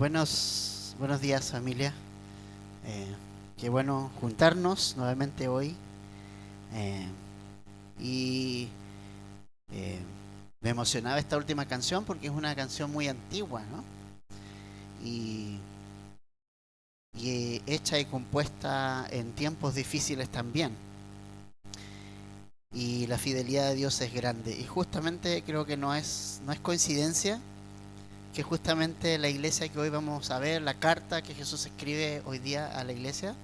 Buenos días, familia. Eh, Qué bueno juntarnos nuevamente hoy. eh, y eh, Me emocionaba esta última canción porque es una canción muy antigua, ¿no? Y, Hecha y compuesta en tiempos difíciles también. Y la fidelidad de Dios es grande. Y justamente creo que no es coincidencia que justamente la iglesia que hoy vamos a ver, la carta que Jesús escribe hoy día a la iglesia,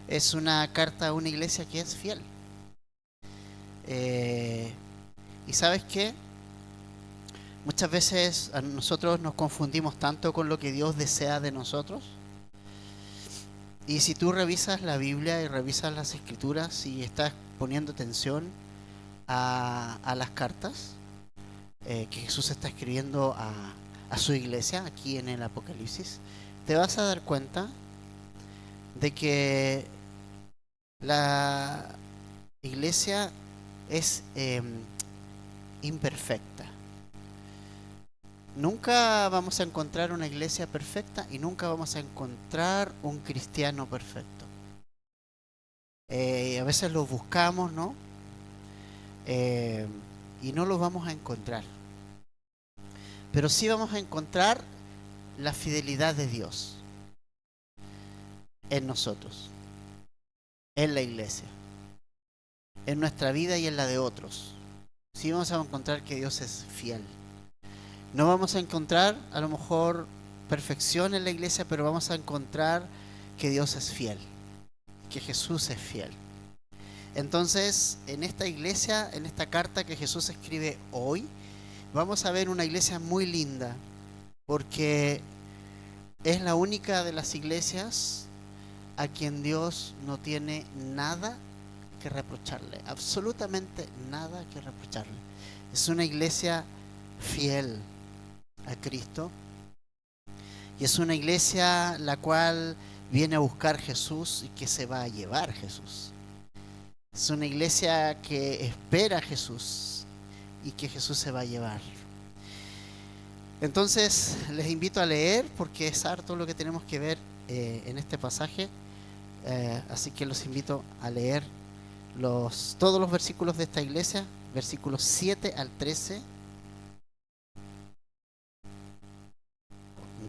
es una carta a una iglesia que es fiel. Eh, y sabes qué, muchas veces a nosotros nos confundimos tanto con lo que Dios desea de nosotros. Y si tú revisas la Biblia y revisas las escrituras y estás poniendo atención a las cartas que Jesús está escribiendo a su iglesia aquí en el Apocalipsis, te vas a dar cuenta de que la iglesia es imperfecta. Nunca vamos a encontrar una iglesia perfecta y nunca vamos a encontrar un cristiano perfecto. A veces los buscamos, ¿no? Eh, y no los vamos a encontrar. Pero sí vamos a encontrar la fidelidad de Dios en nosotros, en la iglesia, en nuestra vida y en la de otros. Sí vamos a encontrar que Dios es fiel. No vamos a encontrar a lo mejor perfección en la iglesia, pero vamos a encontrar que Dios es fiel, que Jesús es fiel. Entonces, en esta iglesia, en esta carta que Jesús escribe hoy, vamos a ver una iglesia muy linda, porque es la única de las iglesias a quien Dios no tiene nada que reprocharle, absolutamente nada que reprocharle. Es una iglesia fiel a Cristo y es una iglesia la cual viene a buscar Jesús y que se va a llevar Jesús. Es una iglesia que espera a Jesús y que Jesús se va a llevar. Entonces les invito a leer porque es harto lo que tenemos que ver en este pasaje. Así que los invito a leer todos los versículos de esta iglesia, versículos 7 al 13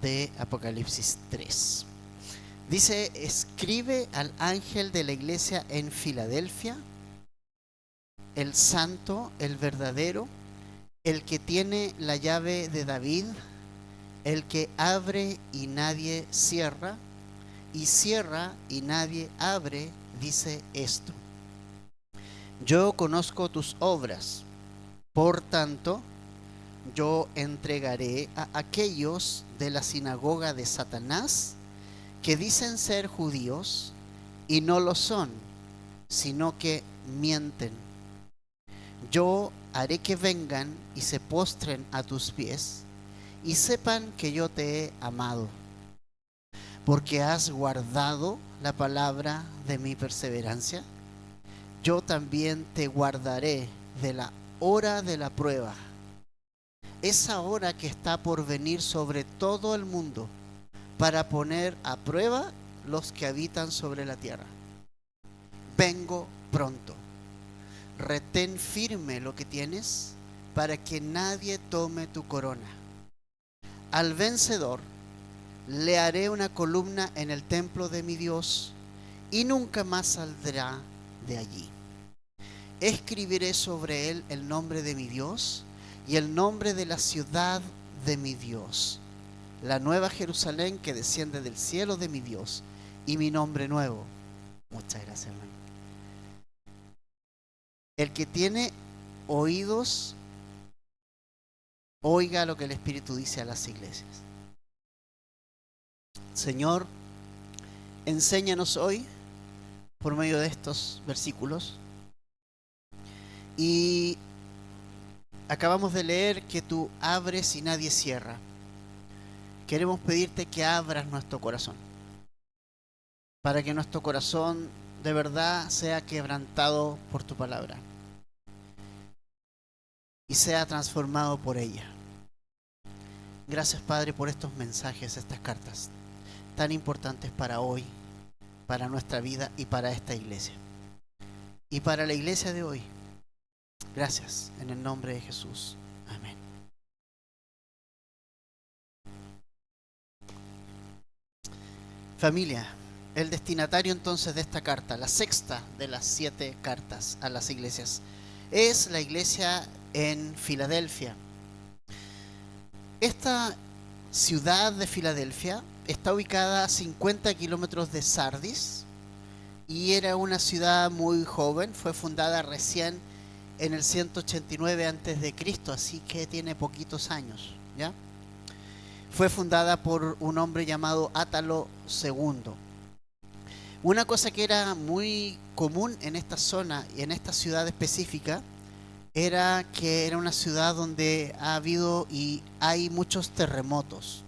de Apocalipsis 3. Dice: escribe al ángel de la iglesia en Filadelfia, el santo, el verdadero, el que tiene la llave de David, el que abre y nadie cierra, y cierra y nadie abre, dice esto: yo conozco tus obras, por tanto, yo entregaré a aquellos de la sinagoga de Satanás que dicen ser judíos y no lo son, sino que mienten. Yo haré que vengan y se postren a tus pies y sepan que yo te he amado, porque has guardado la palabra de mi perseverancia. Yo también te guardaré de la hora de la prueba, esa hora que está por venir sobre todo el mundo, para poner a prueba los que habitan sobre la tierra. Vengo pronto. Retén firme lo que tienes, para que nadie tome tu corona. Al vencedor le haré una columna en el templo de mi Dios, y nunca más saldrá de allí. Escribiré sobre él el nombre de mi Dios y el nombre de la ciudad de mi Dios, la nueva Jerusalén que desciende del cielo de mi Dios, y mi nombre nuevo. Muchas gracias, hermano. El que tiene oídos, oiga lo que el Espíritu dice a las iglesias. Señor, enséñanos hoy por medio de estos versículos. Y acabamos de leer que tú abres y nadie cierra. Queremos pedirte que abras nuestro corazón, para que nuestro corazón de verdad sea quebrantado por tu palabra y sea transformado por ella. Gracias, Padre, por estos mensajes, estas cartas tan importantes para hoy, para nuestra vida y para esta iglesia. Y para la iglesia de hoy. Gracias, en el nombre de Jesús. Amén. Familia, el destinatario entonces de esta carta, la sexta de las 7 cartas a las iglesias, es la iglesia en Filadelfia. Esta ciudad de Filadelfia está ubicada a 50 kilómetros de Sardis y era una ciudad muy joven, fue fundada recién en el 189 a.C., así que tiene poquitos años, ¿ya? Fue fundada por un hombre llamado Átalo II. Una cosa que era muy común en esta zona y en esta ciudad específica era que era una ciudad donde ha habido y hay muchos terremotos.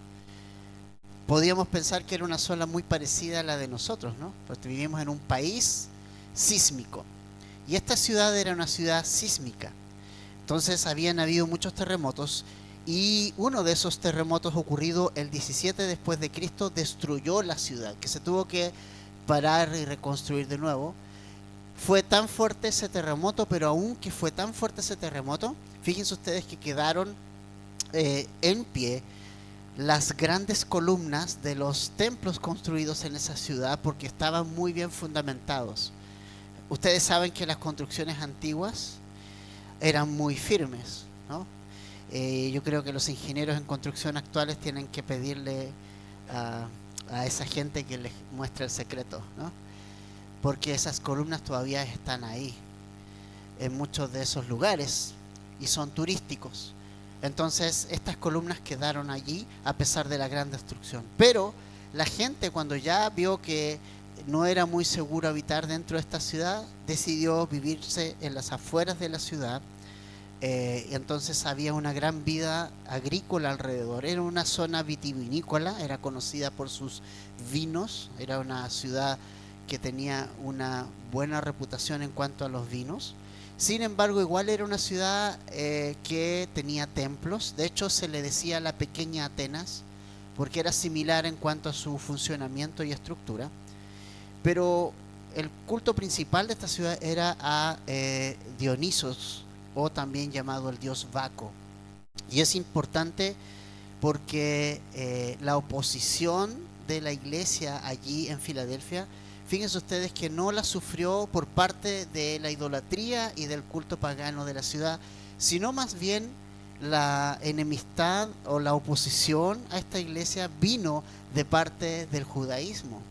Podríamos pensar que era una zona muy parecida a la de nosotros, ¿no? Porque vivimos en un país sísmico. Y esta ciudad era una ciudad sísmica. Entonces habían habido muchos terremotos y uno de esos terremotos ocurrido el 17 después de Cristo destruyó la ciudad, que se tuvo que parar y reconstruir de nuevo. Fue tan fuerte ese terremoto, pero aunque fue tan fuerte ese terremoto, fíjense ustedes que quedaron en pie las grandes columnas de los templos construidos en esa ciudad porque estaban muy bien fundamentados. Ustedes saben que las construcciones antiguas eran muy firmes, ¿no? Yo creo que los ingenieros en construcción actuales tienen que pedirle a esa gente que les muestre el secreto, ¿no? Porque esas columnas todavía están ahí en muchos de esos lugares y son turísticos. Entonces estas columnas quedaron allí a pesar de la gran destrucción. Pero la gente, cuando ya vio que no era muy seguro habitar dentro de esta ciudad, decidió vivirse en las afueras de la ciudad. Entonces había una gran vida agrícola alrededor. Era una zona vitivinícola, era conocida por sus vinos. Era una ciudad que tenía una buena reputación en cuanto a los vinos. Sin embargo, igual era una ciudad que tenía templos. De hecho, se le decía la pequeña Atenas, porque era similar en cuanto a su funcionamiento y estructura. Pero el culto principal de esta ciudad era a Dionisos, o también llamado el dios Baco. Y es importante porque la oposición de la iglesia allí en Filadelfia, fíjense ustedes que no la sufrió por parte de la idolatría y del culto pagano de la ciudad, sino más bien la enemistad o la oposición a esta iglesia vino de parte del judaísmo.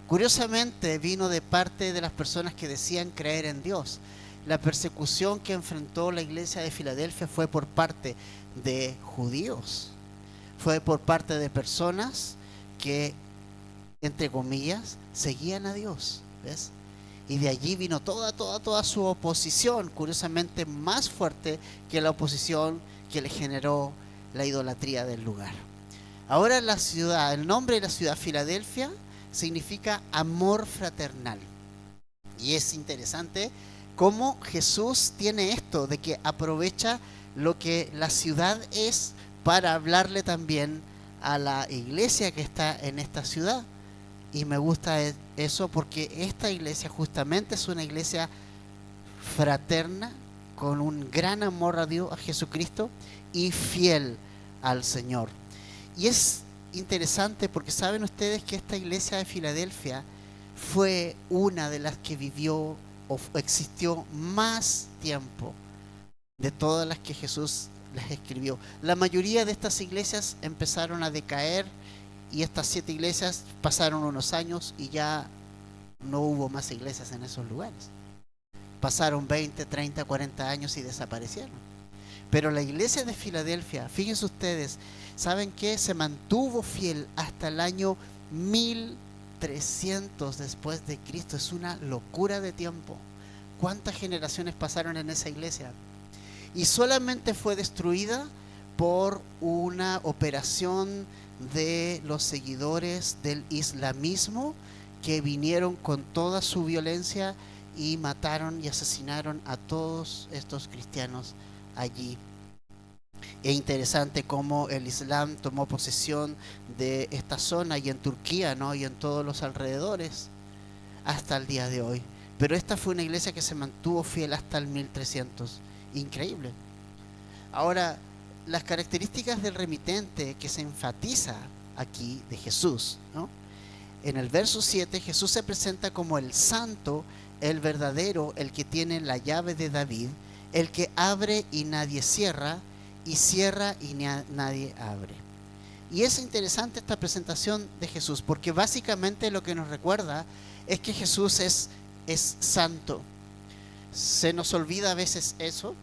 Curiosamente vino de parte de las personas que decían creer en Dios. La persecución que enfrentó la iglesia de Filadelfia fue por parte de judíos, fue por parte de personas que, entre comillas, seguían a Dios, ¿ves? Y de allí vino toda su oposición, curiosamente más fuerte que la oposición que le generó la idolatría del lugar. Ahora la ciudad, el nombre de la ciudad Filadelfia significa amor fraternal. Y es interesante cómo Jesús tiene esto de que aprovecha lo que la ciudad es para hablarle también a la iglesia que está en esta ciudad. Y me gusta eso porque esta iglesia justamente es una iglesia fraterna, con un gran amor a Dios, a Jesucristo, y fiel al Señor. Y es interesante porque saben ustedes que esta iglesia de Filadelfia fue una de las que vivió o existió más tiempo de todas las que Jesús les escribió. La mayoría de estas iglesias empezaron a decaer y estas 7 iglesias pasaron unos años y ya no hubo más iglesias en esos lugares. Pasaron 20, 30, 40 años y desaparecieron. Pero la iglesia de Filadelfia, fíjense ustedes, ¿saben qué? Se mantuvo fiel hasta el año 1300 después de Cristo. Es una locura de tiempo. ¿Cuántas generaciones pasaron en esa iglesia? Y solamente fue destruida por una operación de los seguidores del islamismo que vinieron con toda su violencia y mataron y asesinaron a todos estos cristianos allí Es interesante cómo el Islam tomó posesión de esta zona y en Turquía, ¿no? Y en todos los alrededores hasta el día de hoy. Pero esta fue una iglesia que se mantuvo fiel hasta el 1300. Increíble. Ahora, las características del remitente que se enfatiza aquí de Jesús, ¿no? En el verso 7, Jesús se presenta como el santo, el verdadero, el que tiene la llave de David, el que abre y nadie cierra, y cierra y nadie abre. Y es interesante esta presentación de Jesús, porque básicamente lo que nos recuerda es que Jesús es santo. Se nos olvida a veces eso.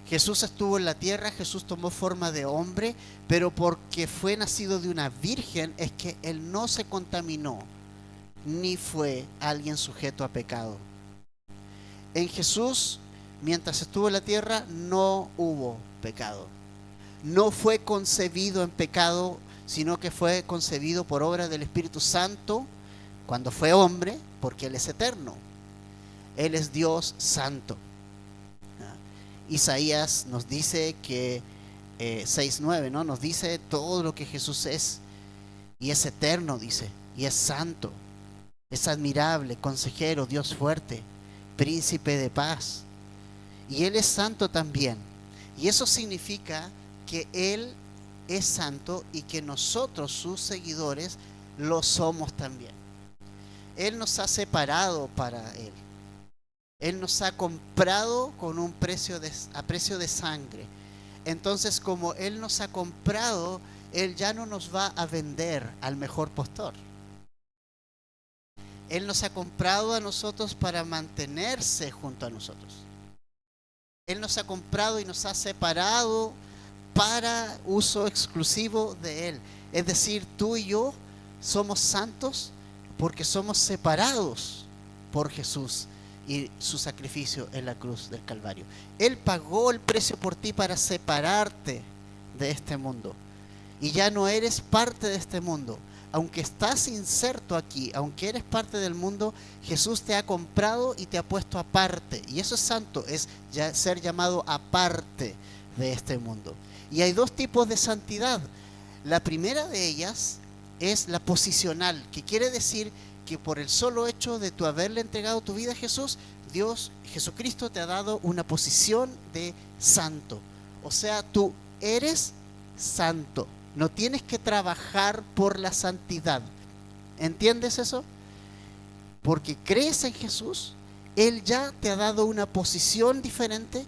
Jesús estuvo en la tierra, Jesús tomó forma de hombre, pero porque fue nacido de una virgen es que Él no se contaminó, ni fue alguien sujeto a pecado. En Jesús, mientras estuvo en la tierra, no hubo pecado. No fue concebido en pecado, sino que fue concebido por obra del Espíritu Santo cuando fue hombre, porque Él es eterno. Él es Dios santo. Isaías nos dice que 6:9, ¿no? Nos dice todo lo que Jesús es, y es eterno, dice, y es santo, es admirable, consejero, Dios fuerte, príncipe de paz. Y Él es santo también. Y eso significa que Él es santo y que nosotros, sus seguidores, lo somos también. Él nos ha separado para Él. Él nos ha comprado con un precio a precio de sangre. Entonces, como Él nos ha comprado, Él ya no nos va a vender al mejor postor. Él nos ha comprado a nosotros para mantenerse junto a nosotros. Él nos ha comprado y nos ha separado para uso exclusivo de Él. Es decir, tú y yo somos santos porque somos separados por Jesús y su sacrificio en la cruz del Calvario. Él pagó el precio por ti para separarte de este mundo. Y ya no eres parte de este mundo. Aunque estás inserto aquí, aunque eres parte del mundo, Jesús te ha comprado y te ha puesto aparte. Y eso es santo, es ya ser llamado aparte de este mundo. Y hay dos tipos de santidad. La primera de ellas es la posicional, que quiere decir que por el solo hecho de tú haberle entregado tu vida a Jesús, Jesucristo te ha dado una posición de santo. O sea, tú eres santo. No tienes que trabajar por la santidad. ¿Entiendes eso? Porque crees en Jesús, Él ya te ha dado una posición diferente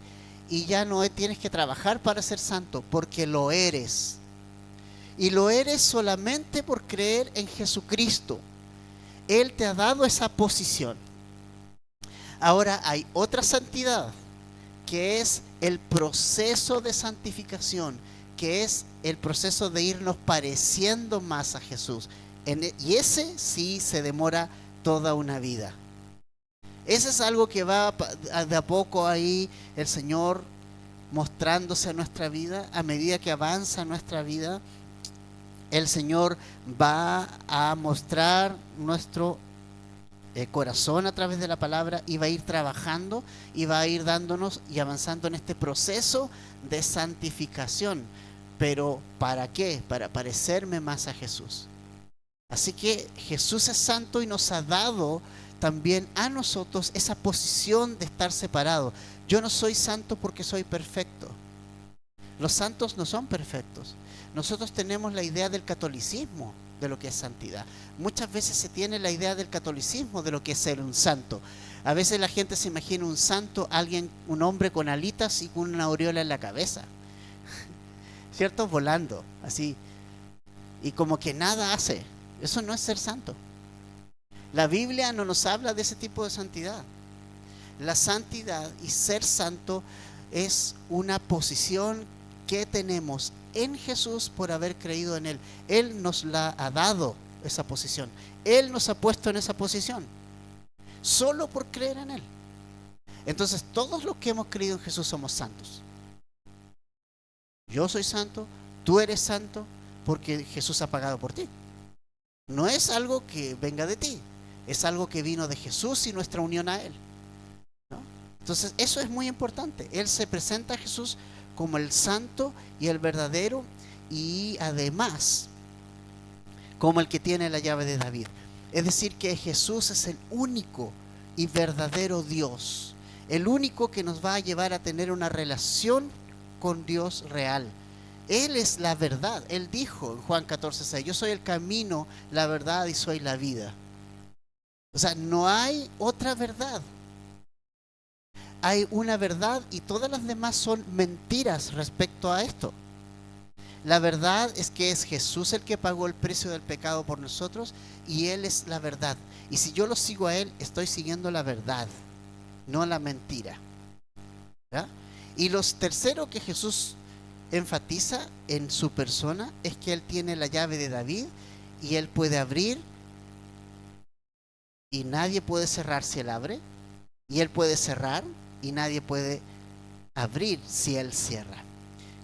y ya no tienes que trabajar para ser santo, porque lo eres. Y lo eres solamente por creer en Jesucristo. Él te ha dado esa posición. Ahora hay otra santidad, que es el proceso de santificación, que es el proceso de irnos pareciendo más a Jesús. Y ese sí se demora toda una vida. Ese es algo que va de a poco ahí el Señor mostrándose a nuestra vida. A medida que avanza nuestra vida, el Señor va a mostrar nuestro corazón a través de la palabra y va a ir trabajando y va a ir dándonos y avanzando en este proceso de santificación. ¿Pero para qué? Para parecerme más a Jesús. Así que Jesús es santo y nos ha dado también a nosotros esa posición de estar separados. Yo no soy santo porque soy perfecto. Los santos no son perfectos. Nosotros tenemos la idea del catolicismo de lo que es santidad. Muchas veces se tiene la idea del catolicismo de lo que es ser un santo. A veces la gente se imagina un santo, un hombre con alitas y con una aureola en la cabeza, ¿cierto? Volando, así, y como que nada hace. Eso no es ser santo. La Biblia no nos habla de ese tipo de santidad. La santidad y ser santo es una posición que tenemos en Jesús por haber creído en Él. Él nos la ha dado, esa posición. Él nos ha puesto en esa posición, solo por creer en Él. Entonces, todos los que hemos creído en Jesús somos santos. Yo soy santo, tú eres santo, porque Jesús ha pagado por ti. No es algo que venga de ti, es algo que vino de Jesús y nuestra unión a Él, ¿no? Entonces, eso es muy importante. Él se presenta a Jesús como el santo y el verdadero, y además como el que tiene la llave de David. Es decir, que Jesús es el único y verdadero Dios, el único que nos va a llevar a tener una relación con Dios real. Él es la verdad. Él dijo en Juan 14:6, yo soy el camino, la verdad y soy la vida. O sea, no hay otra verdad. Hay una verdad y todas las demás son mentiras respecto a esto. La verdad es que es Jesús el que pagó el precio del pecado por nosotros y Él es la verdad. Y si yo lo sigo a Él, estoy siguiendo la verdad, no la mentira. ¿Ya? Y lo tercero que Jesús enfatiza en su persona es que Él tiene la llave de David y Él puede abrir y nadie puede cerrar si Él abre, y Él puede cerrar y nadie puede abrir si Él cierra.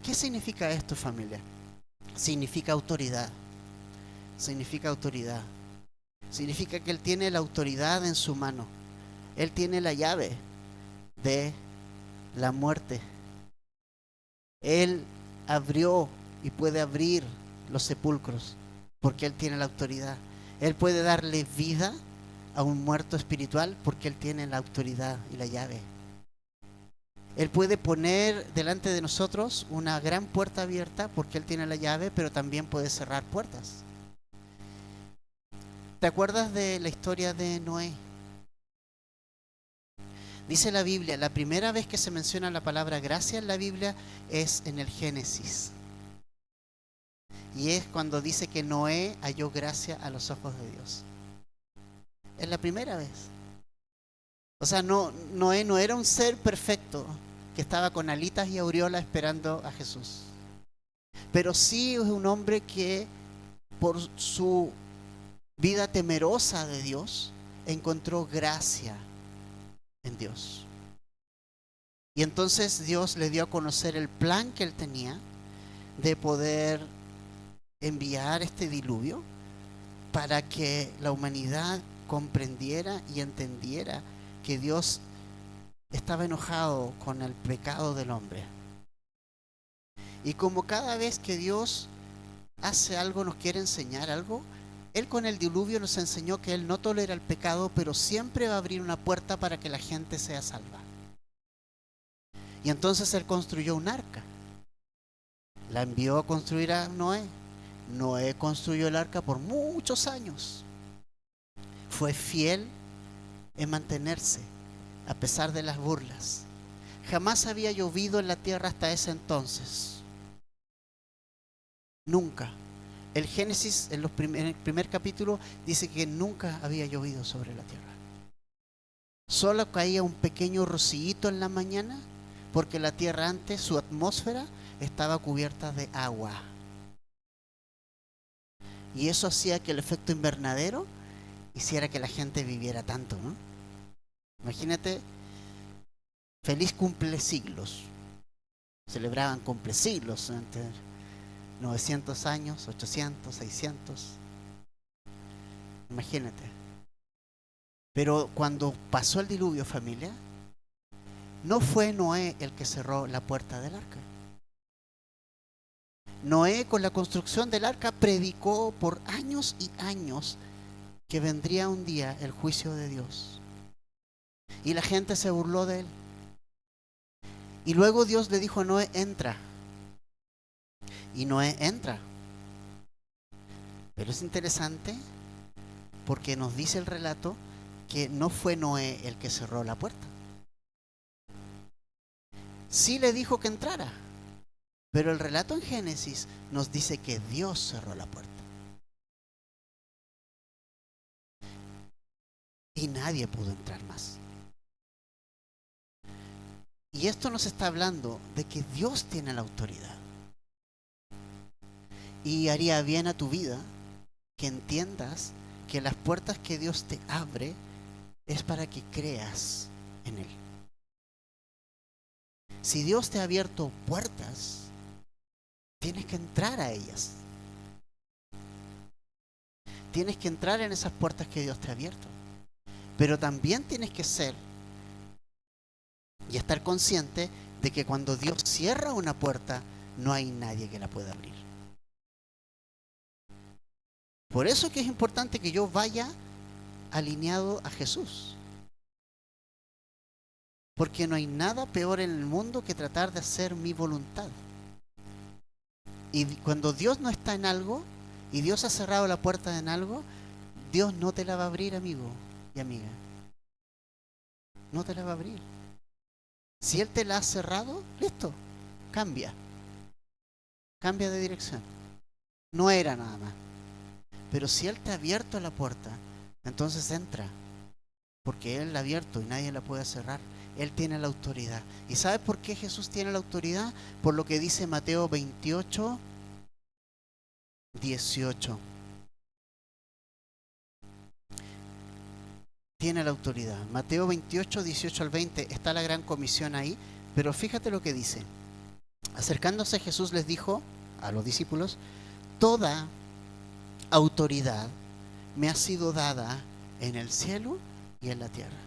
¿Qué significa esto, familia? Significa autoridad. Significa autoridad. Significa que Él tiene la autoridad en su mano. Él tiene la llave de la muerte. Él abrió y puede abrir los sepulcros porque Él tiene la autoridad. Él puede darle vida a un muerto espiritual porque Él tiene la autoridad y la llave. Él puede poner delante de nosotros una gran puerta abierta porque Él tiene la llave, pero también puede cerrar puertas. ¿Te acuerdas de la historia de Noé? Dice la Biblia, la primera vez que se menciona la palabra gracia en la Biblia es en el Génesis. Y es cuando dice que Noé halló gracia a los ojos de Dios. Es la primera vez. O sea, Noé no era un ser perfecto que estaba con alitas y aureola esperando a Jesús. Pero sí es un hombre que por su vida temerosa de Dios encontró gracia en Dios. Y entonces Dios le dio a conocer el plan que él tenía de poder enviar este diluvio para que la humanidad comprendiera y entendiera que Dios estaba enojado con el pecado del hombre. Y como cada vez que Dios hace algo, nos quiere enseñar algo, Él con el diluvio nos enseñó que Él no tolera el pecado, pero siempre va a abrir una puerta para que la gente sea salva. Y entonces Él construyó un arca. La envió a construir a Noé. Noé construyó el arca por muchos años. Fue fiel en mantenerse a pesar de las burlas. Jamás había llovido en la tierra hasta ese entonces. Nunca. El Génesis, en el primer capítulo, dice que nunca había llovido sobre la tierra. Solo caía un pequeño rocío en la mañana, porque la tierra antes, su atmósfera, estaba cubierta de agua. Y eso hacía que el efecto invernadero hiciera que la gente viviera tanto, ¿no? Imagínate, feliz cumplesiglos. Celebraban cumplesiglos entre 900 años, 800, 600. Imagínate. Pero cuando pasó el diluvio, familia, no fue Noé el que cerró la puerta del arca. Noé, con la construcción del arca, predicó por años y años que vendría un día el juicio de Dios. Y la gente se burló de él. Y luego Dios le dijo a Noé, entra. Y Noé entra. Pero es interesante porque nos dice el relato que no fue Noé el que cerró la puerta. Sí le dijo que entrara, pero el relato en Génesis nos dice que Dios cerró la puerta. Y nadie pudo entrar más. Y esto nos está hablando de que Dios tiene la autoridad. Y haría bien a tu vida que entiendas que las puertas que Dios te abre es para que creas en Él. Si Dios te ha abierto puertas, tienes que entrar a ellas. Tienes que entrar en esas puertas que Dios te ha abierto. Pero también tienes que ser y estar consciente de que cuando Dios cierra una puerta, no hay nadie que la pueda abrir. Por eso es que es importante que yo vaya alineado a Jesús. Porque no hay nada peor en el mundo que tratar de hacer mi voluntad. Y cuando Dios no está en algo, y Dios ha cerrado la puerta en algo, Dios no te la va a abrir, amigo y amiga. No te la va a abrir. Si Él te la ha cerrado, listo, cambia. Cambia de dirección. No era nada más. Pero si Él te ha abierto la puerta, entonces entra. Porque Él la ha abierto y nadie la puede cerrar. Él tiene la autoridad. ¿Y sabes por qué Jesús tiene la autoridad? Por lo que dice Mateo 28, 18. Tiene la autoridad. Mateo 28, 18 al 20. Está la gran comisión ahí. Pero fíjate lo que dice. Acercándose Jesús les dijo a los discípulos: toda autoridad me ha sido dada en el cielo y en la tierra.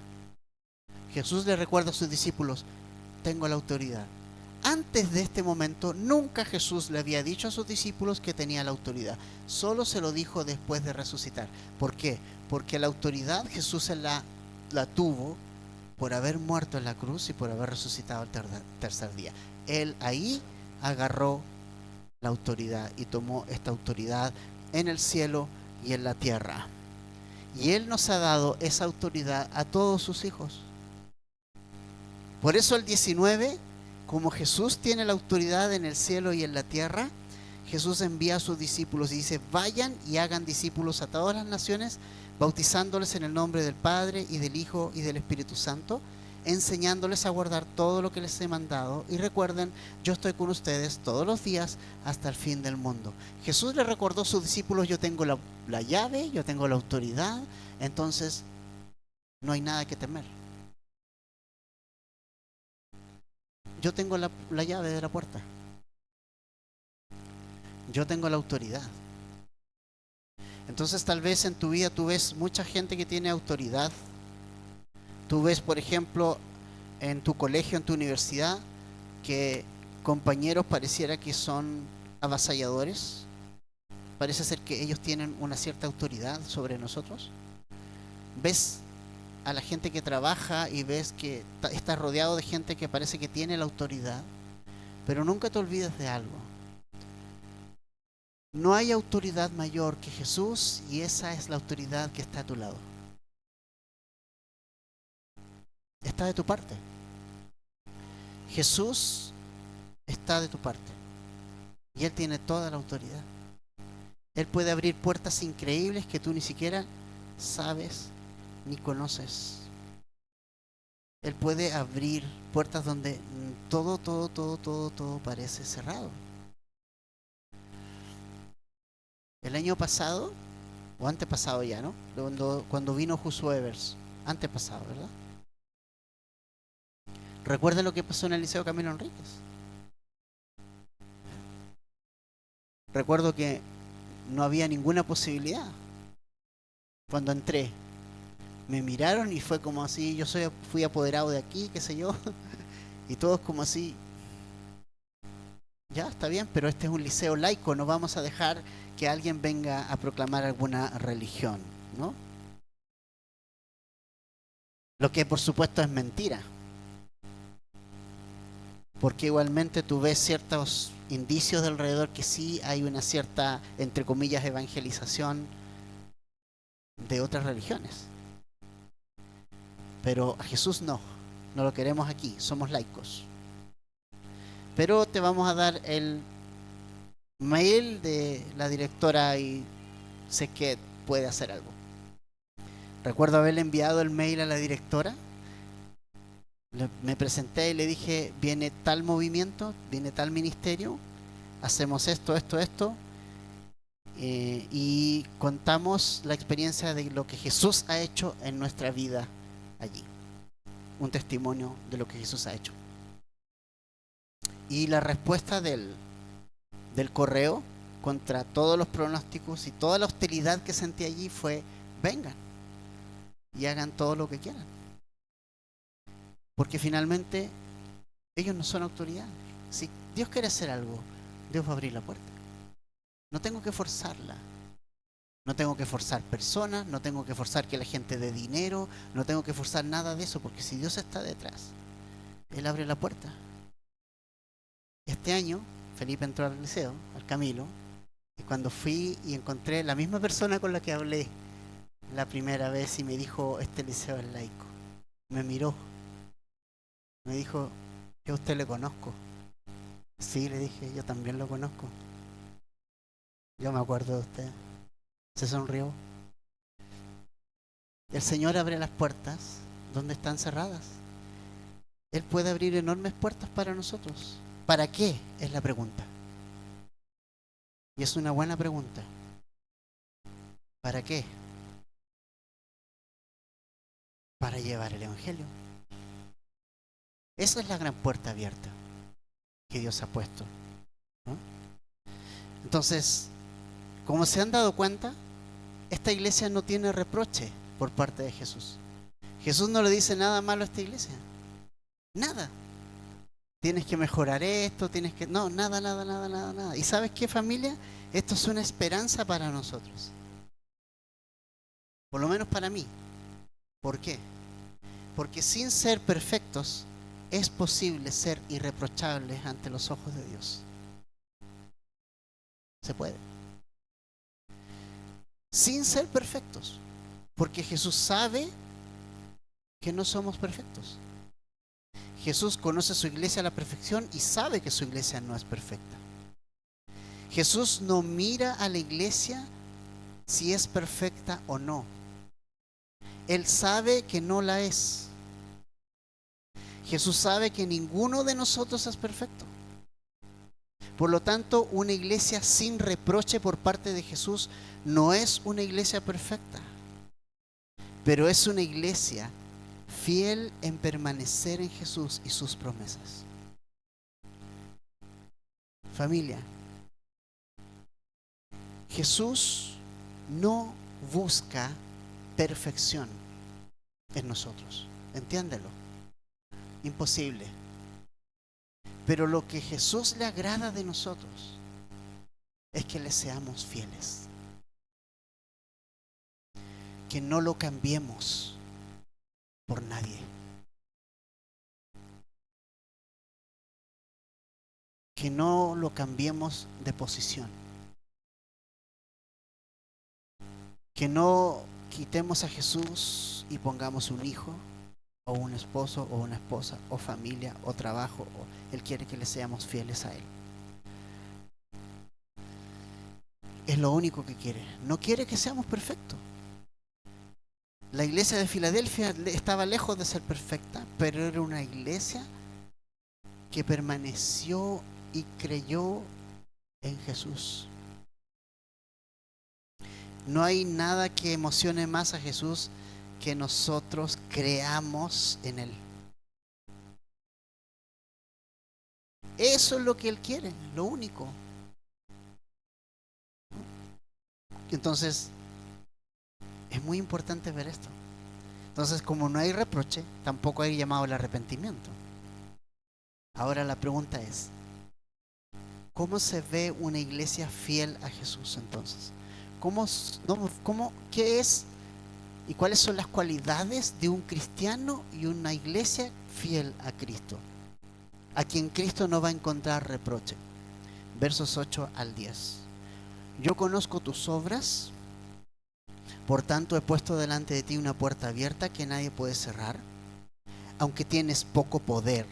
Jesús le recuerda a sus discípulos: tengo la autoridad. Antes de este momento, nunca Jesús le había dicho a sus discípulos que tenía la autoridad. Solo se lo dijo después de resucitar. ¿Por qué? Porque la autoridad Jesús la tuvo por haber muerto en la cruz y por haber resucitado el tercer día. Él ahí agarró la autoridad y tomó esta autoridad en el cielo y en la tierra. Y Él nos ha dado esa autoridad a todos sus hijos. Por eso el 19, como Jesús tiene la autoridad en el cielo y en la tierra, Jesús envía a sus discípulos y dice: vayan y hagan discípulos a todas las naciones, bautizándoles en el nombre del Padre y del Hijo y del Espíritu Santo, enseñándoles a guardar todo lo que les he mandado. Y recuerden, yo estoy con ustedes todos los días hasta el fin del mundo. Jesús le recordó a sus discípulos: yo tengo la llave, yo tengo la autoridad, entonces no hay nada que temer. Yo tengo la llave de la puerta. Yo tengo la autoridad. Entonces tal vez en tu vida tú ves mucha gente que tiene autoridad. Tú ves, por ejemplo, en tu colegio, en tu universidad, que compañeros pareciera que son avasalladores. Parece ser que ellos tienen una cierta autoridad sobre nosotros. Ves a la gente que trabaja y ves que está rodeado de gente que parece que tiene la autoridad. Pero nunca te olvides de algo. No hay autoridad mayor que Jesús, y esa es la autoridad que está a tu lado. Está de tu parte. Jesús está de tu parte. Y Él tiene toda la autoridad. Él puede abrir puertas increíbles que tú ni siquiera sabes ni conoces. Él puede abrir puertas donde todo parece cerrado. El año pasado, o antepasado ya, ¿no? Cuando vino Josué Evers, antepasado, ¿verdad? ¿Recuerda lo que pasó en el Liceo Camilo Enríquez? Recuerdo que no había ninguna posibilidad. Cuando entré, me miraron y fue como así: yo fui apoderado de aquí, qué sé yo. Y todos como así: ya, está bien, pero este es un liceo laico, no vamos a dejar que alguien venga a proclamar alguna religión, ¿no? Lo que por supuesto es mentira. Porque igualmente tú ves ciertos indicios de alrededor que sí hay una cierta, entre comillas, evangelización de otras religiones. Pero a Jesús no lo queremos aquí, somos laicos. Pero te vamos a dar el mail de la directora y sé que puede hacer algo. Recuerdo haberle enviado el mail a la directora. Me presenté y le dije: viene tal movimiento, viene tal ministerio, hacemos esto, y contamos la experiencia de lo que Jesús ha hecho en nuestra vida allí. Un testimonio de lo que Jesús ha hecho. Y la respuesta del correo, contra todos los pronósticos y toda la hostilidad que sentí allí, fue: vengan y hagan todo lo que quieran. Porque finalmente Ellos no son autoridad. Si Dios quiere hacer algo, Dios va a abrir la puerta. No tengo que forzarla. No tengo que forzar personas, no tengo que forzar que la gente dé dinero, no tengo que forzar nada de eso, porque si Dios está detrás, Él abre la puerta. Este año, Felipe entró al liceo, al Camilo, y cuando fui y encontré la misma persona con la que hablé la primera vez y me dijo, este liceo es laico. Me miró, me dijo, yo a usted le conozco. Sí, le dije, yo también lo conozco. Yo me acuerdo de usted. Se sonrió. El Señor abre las puertas donde están cerradas. Él puede abrir enormes puertas para nosotros. ¿Para qué? Es la pregunta. Y es una buena pregunta. ¿Para qué? Para llevar el Evangelio. Esa es la gran puerta abierta que Dios ha puesto, ¿no? Entonces, como se han dado cuenta, esta iglesia no tiene reproche por parte de Jesús. Jesús no le dice nada malo a esta iglesia. Nada. Tienes que mejorar esto, tienes que... No, nada, nada, nada, nada, nada. ¿Y sabes qué, familia? Esto es una esperanza para nosotros. Por lo menos para mí. ¿Por qué? Porque sin ser perfectos, es posible ser irreprochables ante los ojos de Dios. Se puede. Sin ser perfectos. Porque Jesús sabe que no somos perfectos. Jesús conoce su iglesia a la perfección y sabe que su iglesia no es perfecta. Jesús no mira a la iglesia si es perfecta o no. Él sabe que no la es. Jesús sabe que ninguno de nosotros es perfecto. Por lo tanto, una iglesia sin reproche por parte de Jesús no es una iglesia perfecta, pero es una iglesia fiel en permanecer en Jesús y sus promesas. Familia, Jesús no busca perfección en nosotros. Entiéndelo. Imposible. Pero lo que Jesús le agrada de nosotros es que le seamos fieles. Que no lo cambiemos por nadie. Que no lo cambiemos de posición. Que no quitemos a Jesús y pongamos un hijo, o un esposo, o una esposa, o familia, o trabajo. Él quiere que le seamos fieles a Él. Es lo único que quiere. No quiere que seamos perfectos. La iglesia de Filadelfia estaba lejos de ser perfecta, pero era una iglesia que permaneció y creyó en Jesús. No hay nada que emocione más a Jesús que nosotros creamos en Él. Eso es lo que Él quiere, lo único. Entonces, es muy importante ver esto. Entonces, como no hay reproche, tampoco hay llamado al arrepentimiento. Ahora la pregunta es, ¿cómo se ve una iglesia fiel a Jesús entonces? ¿Qué es y cuáles son las cualidades de un cristiano y una iglesia fiel a Cristo? A quien Cristo no va a encontrar reproche. Versos 8 al 10. Yo conozco tus obras, por tanto he puesto delante de ti una puerta abierta que nadie puede cerrar. Aunque tienes poco poder,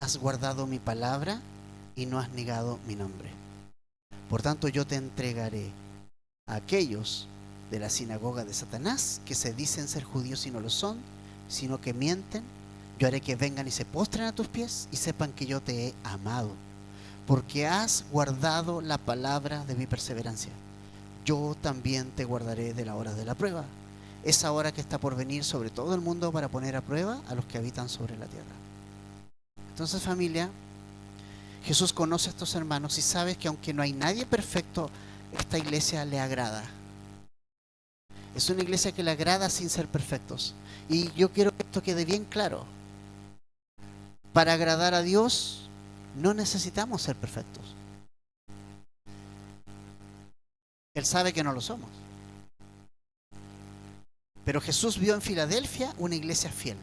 has guardado mi palabra y no has negado mi nombre. Por tanto yo te entregaré a aquellos de la sinagoga de Satanás que se dicen ser judíos y no lo son, sino que mienten. Yo haré que vengan y se postren a tus pies y sepan que yo te he amado, porque has guardado la palabra de mi perseverancia. Yo también te guardaré de la hora de la prueba, esa hora que está por venir sobre todo el mundo para poner a prueba a los que habitan sobre la tierra. Entonces, familia, Jesús conoce a estos hermanos y sabe que aunque no hay nadie perfecto, esta iglesia le agrada. Es una iglesia que le agrada sin ser perfectos. Y yo quiero que esto quede bien claro. Para agradar a Dios no necesitamos ser perfectos. Él sabe que no lo somos. Pero Jesús vio en Filadelfia una iglesia fiel.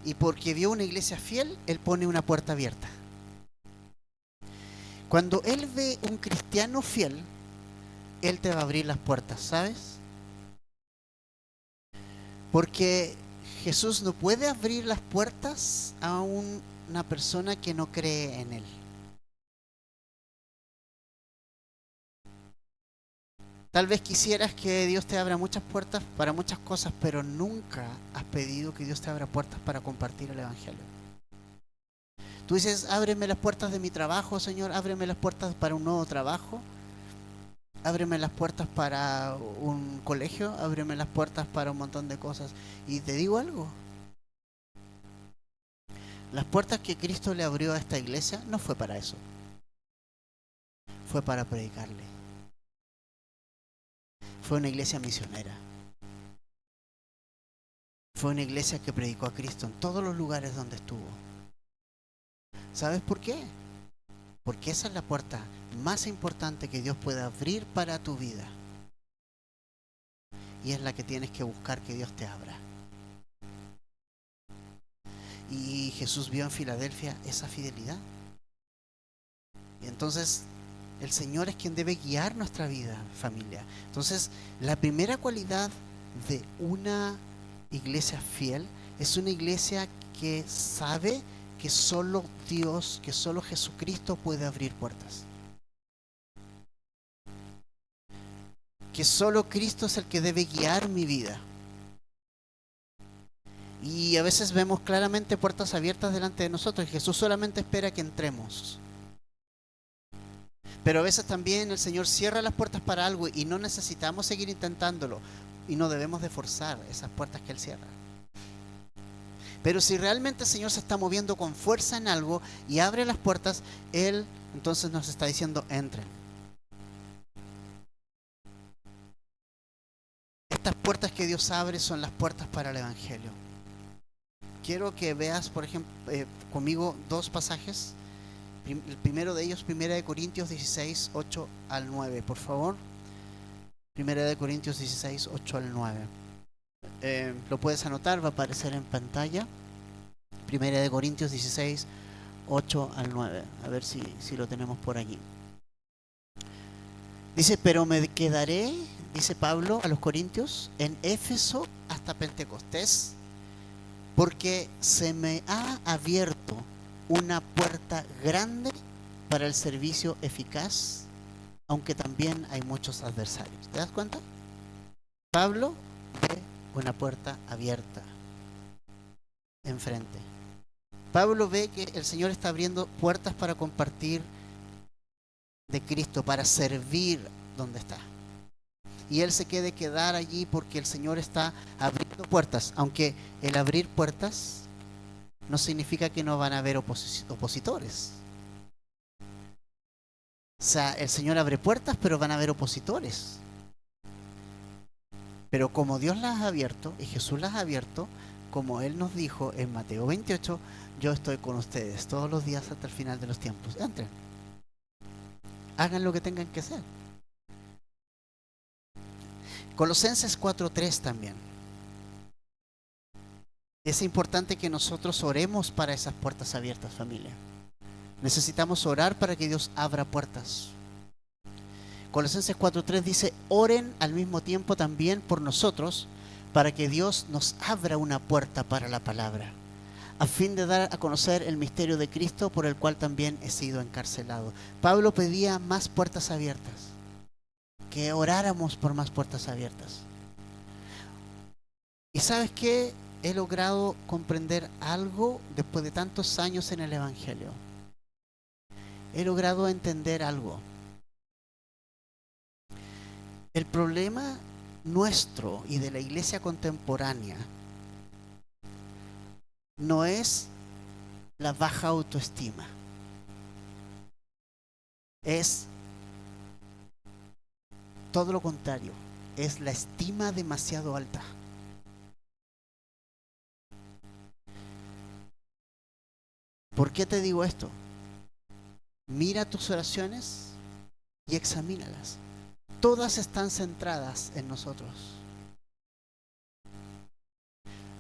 Y porque vio una iglesia fiel, Él pone una puerta abierta. Cuando Él ve un cristiano fiel, Él te va a abrir las puertas, ¿sabes? Porque Jesús no puede abrir las puertas a una persona que no cree en Él. Tal vez quisieras que Dios te abra muchas puertas para muchas cosas, pero nunca has pedido que Dios te abra puertas para compartir el Evangelio. Tú dices, ábreme las puertas de mi trabajo, Señor, ábreme las puertas para un nuevo trabajo, ábreme las puertas para un colegio, ábreme las puertas para un montón de cosas. Y te digo algo, las puertas que Cristo le abrió a esta iglesia no fue para eso, fue para predicarle. Fue una iglesia misionera. Fue una iglesia que predicó a Cristo en todos los lugares donde estuvo. ¿Sabes por qué? Porque esa es la puerta más importante que Dios puede abrir para tu vida. Y es la que tienes que buscar que Dios te abra. Y Jesús vio en Filadelfia esa fidelidad. Y entonces el Señor es quien debe guiar nuestra vida, familia. Entonces, la primera cualidad de una iglesia fiel es una iglesia que sabe que solo Dios, que solo Jesucristo puede abrir puertas. Que solo Cristo es el que debe guiar mi vida. Y a veces vemos claramente puertas abiertas delante de nosotros y Jesús solamente espera que entremos. Pero a veces también el Señor cierra las puertas para algo y no necesitamos seguir intentándolo. Y no debemos de forzar esas puertas que Él cierra. Pero si realmente el Señor se está moviendo con fuerza en algo y abre las puertas, Él entonces nos está diciendo, entren. Estas puertas que Dios abre son las puertas para el Evangelio. Quiero que veas, por ejemplo, conmigo dos pasajes. El primero de ellos, 1 Corintios 16, 8 al 9, por favor. 1 Corintios 16, 8 al 9. Lo puedes anotar, va a aparecer en pantalla. 1 Corintios 16, 8 al 9. A ver si lo tenemos por allí. Dice, pero me quedaré, dice Pablo a los Corintios, en Éfeso hasta Pentecostés, porque se me ha abierto una puerta grande para el servicio eficaz, aunque también hay muchos adversarios. ¿Te das cuenta? Pablo ve una puerta abierta enfrente. Pablo ve que el Señor está abriendo puertas para compartir de Cristo, para servir donde está. Y él se quiere quedar allí porque el Señor está abriendo puertas, aunque el abrir puertas no significa que no van a haber opositores. O sea, el Señor abre puertas, pero van a haber opositores. Pero como Dios las ha abierto y Jesús las ha abierto, como Él nos dijo en Mateo 28, yo estoy con ustedes todos los días hasta el final de los tiempos. Entren. Hagan lo que tengan que hacer. Colosenses 4:3 también. Es importante que nosotros oremos para esas puertas abiertas, familia. Necesitamos orar para que Dios abra puertas. Colosenses 4:3 dice, oren al mismo tiempo también por nosotros, para que Dios nos abra una puerta para la palabra, a fin de dar a conocer el misterio de Cristo, por el cual también he sido encarcelado. Pablo pedía más puertas abiertas, que oráramos por más puertas abiertas. ¿Y sabes qué? He logrado comprender algo después de tantos años en el Evangelio. He logrado entender algo. El problema nuestro y de la iglesia contemporánea no es la baja autoestima. Es todo lo contrario. Es la estima demasiado alta. ¿Por qué te digo esto? Mira tus oraciones y examínalas. Todas están centradas en nosotros.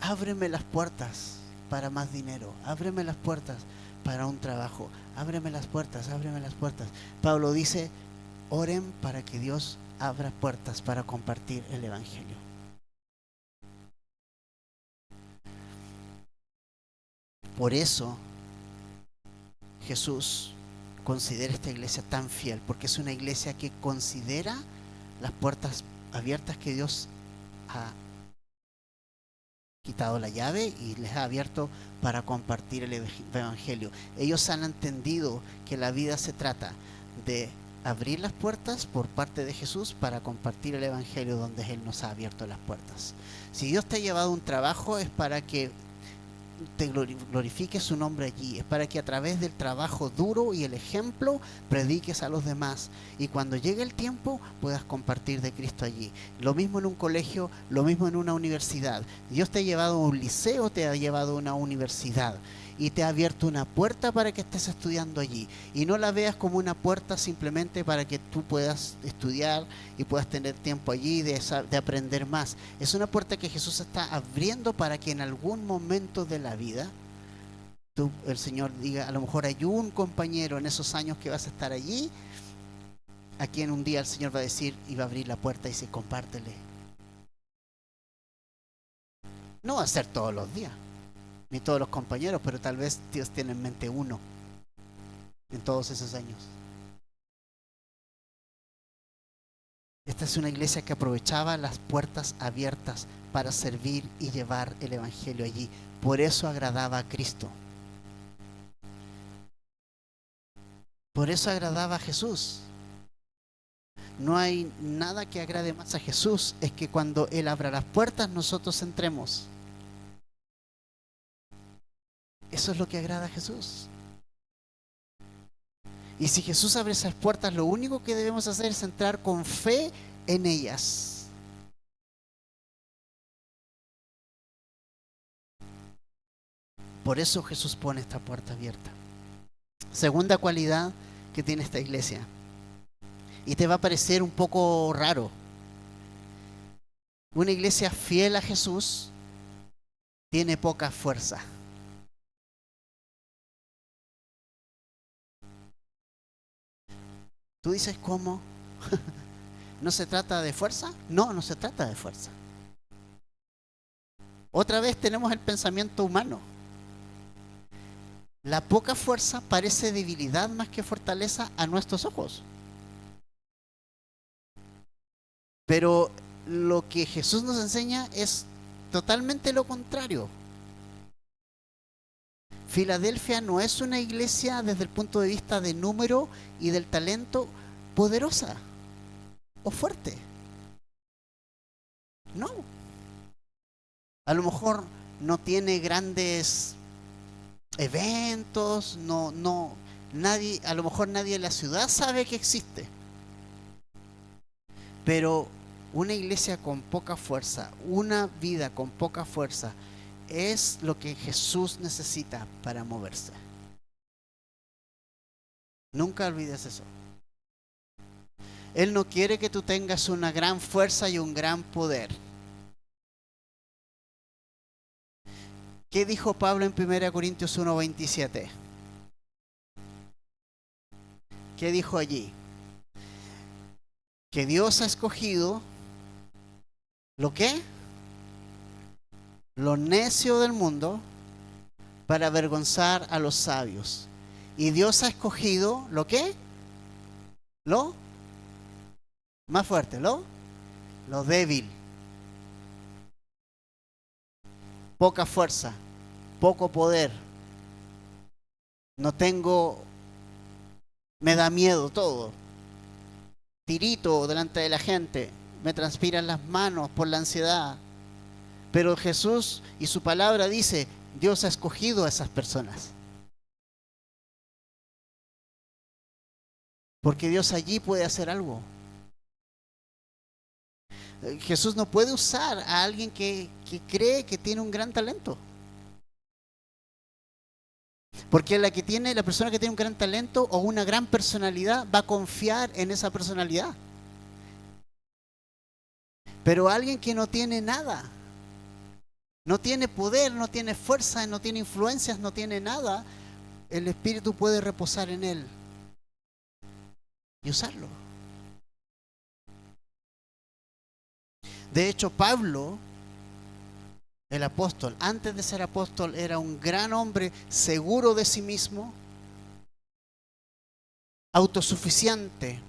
Ábreme las puertas para más dinero. Ábreme las puertas para un trabajo. Ábreme las puertas, ábreme las puertas. Pablo dice, oren para que Dios abra puertas para compartir el evangelio. Por eso Jesús considera esta iglesia tan fiel, porque es una iglesia que considera las puertas abiertas que Dios ha quitado la llave y les ha abierto para compartir el evangelio. Ellos han entendido que la vida se trata de abrir las puertas por parte de Jesús para compartir el evangelio donde Él nos ha abierto las puertas. Si Dios te ha llevado a un trabajo es para que te glorifique su nombre allí, es para que a través del trabajo duro y el ejemplo prediques a los demás y cuando llegue el tiempo puedas compartir de Cristo allí. Lo mismo en un colegio, lo mismo en una universidad. Dios te ha llevado a un liceo, te ha llevado a una universidad y te ha abierto una puerta para que estés estudiando allí, y no la veas como una puerta simplemente para que tú puedas estudiar y puedas tener tiempo allí de aprender más. Es una puerta que Jesús está abriendo para que en algún momento de la vida el Señor diga, a lo mejor hay un compañero en esos años que vas a estar allí, a quien un día el Señor va a decir y va a abrir la puerta y dice, compártele. No va a ser todos los días ni todos los compañeros, pero tal vez Dios tiene en mente uno en todos esos años. Esta es una iglesia que aprovechaba las puertas abiertas para servir y llevar el evangelio allí. Por eso agradaba a Cristo. Por eso agradaba a Jesús. No hay nada que agrade más a Jesús, es que cuando Él abra las puertas nosotros entremos. Eso es lo que agrada a Jesús. Y si Jesús abre esas puertas, lo único que debemos hacer es entrar con fe en ellas. Por eso Jesús pone esta puerta abierta. Segunda cualidad que tiene esta iglesia. Y te va a parecer un poco raro. Una iglesia fiel a Jesús tiene poca fuerza. Tú dices, ¿cómo? ¿No se trata de fuerza? No, no se trata de fuerza. Otra vez tenemos el pensamiento humano. La poca fuerza parece debilidad más que fortaleza a nuestros ojos. Pero lo que Jesús nos enseña es totalmente lo contrario. Filadelfia no es una iglesia desde el punto de vista de número y del talento poderosa o fuerte. No. A lo mejor no tiene grandes eventos, nadie, a lo mejor nadie en la ciudad sabe que existe. Pero una iglesia con poca fuerza, una vida con poca fuerza, es lo que Jesús necesita para moverse. Nunca olvides eso. Él no quiere que tú tengas una gran fuerza y un gran poder. ¿Qué dijo Pablo en 1 Corintios 1:27? ¿Qué dijo allí? Que Dios ha escogido ¿lo qué? Lo necio del mundo para avergonzar a los sabios. Y Dios ha escogido ¿lo qué? Lo más fuerte, lo débil. Poca fuerza, poco poder. No tengo, me da miedo todo. Tirito delante de la gente, me transpiran las manos por la ansiedad. Pero Jesús y su palabra dice, Dios ha escogido a esas personas. Porque Dios allí puede hacer algo. Jesús no puede usar a alguien que cree que tiene un gran talento. Porque la persona que tiene un gran talento o una gran personalidad va a confiar en esa personalidad. Pero alguien que no tiene nada, no tiene poder, no tiene fuerza, no tiene influencias, no tiene nada, el Espíritu puede reposar en él y usarlo. De hecho, Pablo, el apóstol, antes de ser apóstol, era un gran hombre seguro de sí mismo, autosuficiente.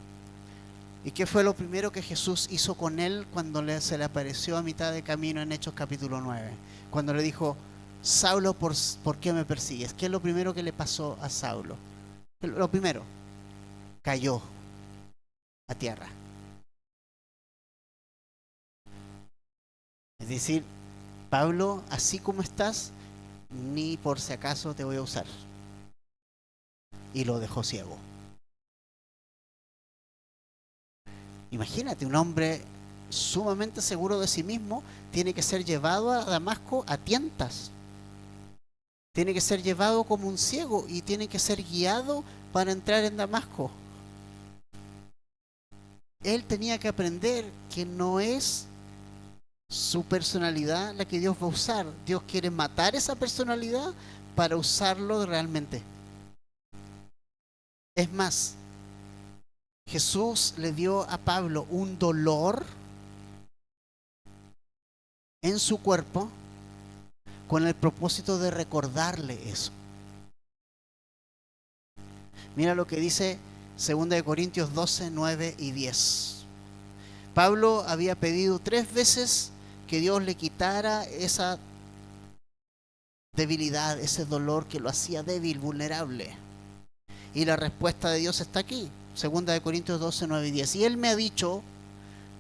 ¿Y qué fue lo primero que Jesús hizo con él cuando se le apareció a mitad de camino en Hechos capítulo 9? Cuando le dijo, Saulo, ¿por qué me persigues? ¿Qué es lo primero que le pasó a Saulo? Lo primero, cayó a tierra. Es decir, Pablo, así como estás, ni por si acaso te voy a usar. Y lo dejó ciego. Imagínate, un hombre sumamente seguro de sí mismo tiene que ser llevado a Damasco a tientas. Tiene que ser llevado como un ciego y tiene que ser guiado para entrar en Damasco. Él tenía que aprender que no es su personalidad la que Dios va a usar. Dios quiere matar esa personalidad para usarlo realmente. Es más, Jesús le dio a Pablo un dolor en su cuerpo con el propósito de recordarle eso. Mira lo que dice 2 Corintios 12, 9 y 10. Pablo había pedido 3 veces que Dios le quitara esa debilidad, ese dolor que lo hacía débil, vulnerable. Y la respuesta de Dios está aquí, 2 Corintios 12, 9 y 10. Y Él me ha dicho,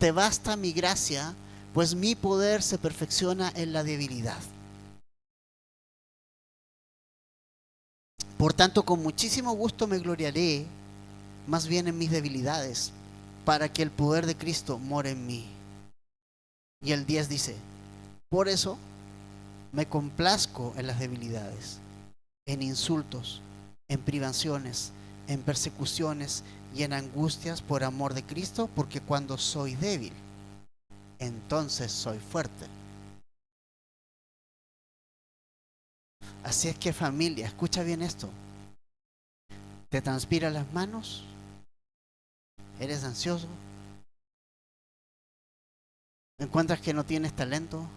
te basta mi gracia, pues mi poder se perfecciona en la debilidad. Por tanto, con muchísimo gusto me gloriaré más bien en mis debilidades, para que el poder de Cristo more en mí. Y el 10 dice, por eso me complazco en las debilidades, en insultos, en privaciones, en persecuciones y en angustias por amor de Cristo, porque cuando soy débil, entonces soy fuerte. Así es que, familia, escucha bien esto. ¿Te transpiran las manos? ¿Eres ansioso? ¿Encuentras que no tienes talento?